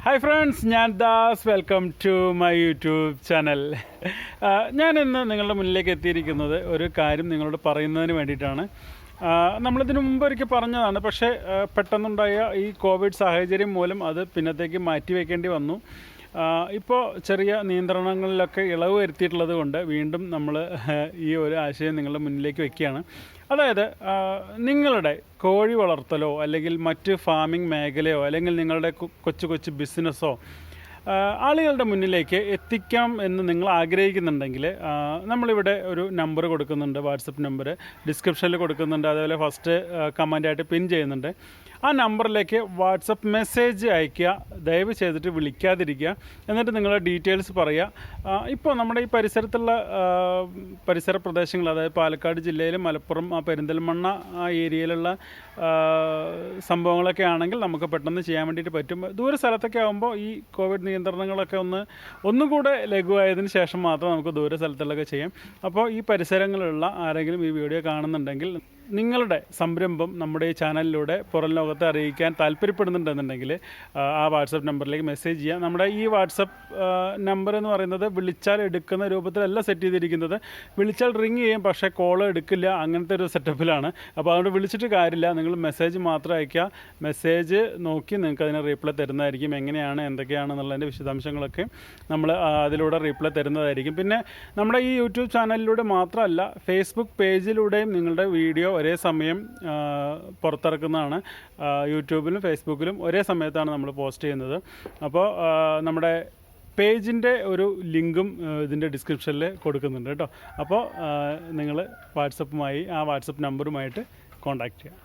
Hi friends, ഞാൻ Das. Welcome to my YouTube channel. ഞാൻ ഇന്ന് നിങ്ങളുടെ മുന്നിലേക്ക് എത്തിയിരിക്കുന്നത് ഒരു കാര്യം നിങ്ങളോട് പറയുന്നതിന് വേണ്ടിയിട്ടാണ്. നമ്മളിതിനു മുമ്പ് ഒരിക്കൽ പറഞ്ഞതാണ്, പക്ഷേ പെട്ടെന്നുണ്ടായ ഈ കോവിഡ് സാഹചര്യം മൂലം അത് പിന്നത്തേക്ക് മാറ്റി വയ്ക്കേണ്ടി വന്നു. ഇപ്പോൾ ചെറിയ നിയന്ത്രണങ്ങളിലൊക്കെ ഇളവ് വരുത്തിയിട്ടുള്ളത് കൊണ്ട് വീണ്ടും നമ്മൾ ഈ ഒരു ആശയം നിങ്ങളുടെ മുന്നിലേക്ക് വയ്ക്കുകയാണ്. അതായത് നിങ്ങളുടെ കോഴി വളർത്തലോ അല്ലെങ്കിൽ മറ്റ് ഫാമിംഗ് മേഖലയോ അല്ലെങ്കിൽ നിങ്ങളുടെ കൊച്ചു കൊച്ചു ബിസിനസ്സോ ആളുകളുടെ മുന്നിലേക്ക് എത്തിക്കാം എന്ന് നിങ്ങൾ ആഗ്രഹിക്കുന്നുണ്ടെങ്കിൽ നമ്മളിവിടെ ഒരു നമ്പർ കൊടുക്കുന്നുണ്ട്, വാട്സപ്പ് നമ്പർ ഡിസ്ക്രിപ്ഷനിൽ കൊടുക്കുന്നുണ്ട്, അതേപോലെ ഫസ്റ്റ് കമൻ്റായിട്ട് പിൻ ചെയ്യുന്നുണ്ട്. ആ നമ്പറിലേക്ക് വാട്സപ്പ് മെസ്സേജ് അയയ്ക്കുക, ദയവ് ചെയ്തിട്ട് വിളിക്കാതിരിക്കുക. എന്നിട്ട് നിങ്ങളുടെ ഡീറ്റെയിൽസ് പറയുക. ഇപ്പോൾ നമ്മുടെ ഈ പരിസരത്തുള്ള പരിസര പ്രദേശങ്ങൾ, അതായത് പാലക്കാട് ജില്ലയിൽ മലപ്പുറം പെരിന്തൽമണ്ണ ആ ഏരിയയിലുള്ള സംഭവങ്ങളൊക്കെ ആണെങ്കിൽ നമുക്ക് പെട്ടെന്ന് ചെയ്യാൻ വേണ്ടിയിട്ട് പറ്റും. ദൂര സ്ഥലത്തൊക്കെ ആകുമ്പോൾ ഈ കോവിഡ് നിയന്ത്രണങ്ങളൊക്കെ ഒന്നുകൂടെ ലഘുവായതിന് ശേഷം മാത്രം നമുക്ക് ദൂര സ്ഥലത്തുള്ളതൊക്കെ ചെയ്യാം. അപ്പോൾ ഈ പരിസരങ്ങളിലുള്ള ആരെങ്കിലും ഈ വീഡിയോ കാണുന്നുണ്ടെങ്കിൽ നിങ്ങളുടെ സംരംഭം നമ്മുടെ ഈ ചാനലിലൂടെ പുറം ലോകത്തെ അറിയിക്കാൻ താല്പര്യപ്പെടുന്നുണ്ടെന്നുണ്ടെങ്കിൽ ആ വാട്സപ്പ് നമ്പറിലേക്ക് മെസ്സേജ് ചെയ്യുക. നമ്മുടെ ഈ വാട്സപ്പ് നമ്പർ എന്ന് പറയുന്നത് വിളിച്ചാൽ എടുക്കുന്ന രൂപത്തിലല്ല സെറ്റ് ചെയ്തിരിക്കുന്നത്. വിളിച്ചാൽ റിങ് ചെയ്യും, പക്ഷേ കോൾ എടുക്കില്ല, അങ്ങനത്തെ ഒരു സെറ്റപ്പിലാണ്. അപ്പോൾ അതുകൊണ്ട് വിളിച്ചിട്ട് കാര്യമില്ല, നിങ്ങൾ മെസ്സേജ് മാത്രം അയയ്ക്കുക. മെസ്സേജ് നോക്കി നിങ്ങൾക്ക് അതിന് റീപ്ലൈ തരുന്നതായിരിക്കും. എങ്ങനെയാണ് എന്തൊക്കെയാണെന്നുള്ളതിൻ്റെ വിശദാംശങ്ങളൊക്കെ നമ്മൾ അതിലൂടെ റീപ്ലൈ തരുന്നതായിരിക്കും. പിന്നെ നമ്മുടെ ഈ യൂട്യൂബ് ചാനലിലൂടെ മാത്രമല്ല, ഫേസ്ബുക്ക് പേജിലൂടെയും നിങ്ങളുടെ വീഡിയോ ഒരേ സമയം പുറത്തിറക്കുന്നതാണ്. യൂട്യൂബിലും ഫേസ്ബുക്കിലും ഒരേ സമയത്താണ് നമ്മൾ പോസ്റ്റ് ചെയ്യുന്നത്. അപ്പോൾ നമ്മുടെ പേജിൻ്റെ ഒരു ലിങ്കും ഇതിൻ്റെ ഡിസ്ക്രിപ്ഷനിൽ കൊടുക്കുന്നുണ്ട് കേട്ടോ. അപ്പോൾ നിങ്ങൾ വാട്സപ്പുമായി ആ വാട്സപ്പ് നമ്പറുമായിട്ട് കോൺടാക്റ്റ് ചെയ്യുക.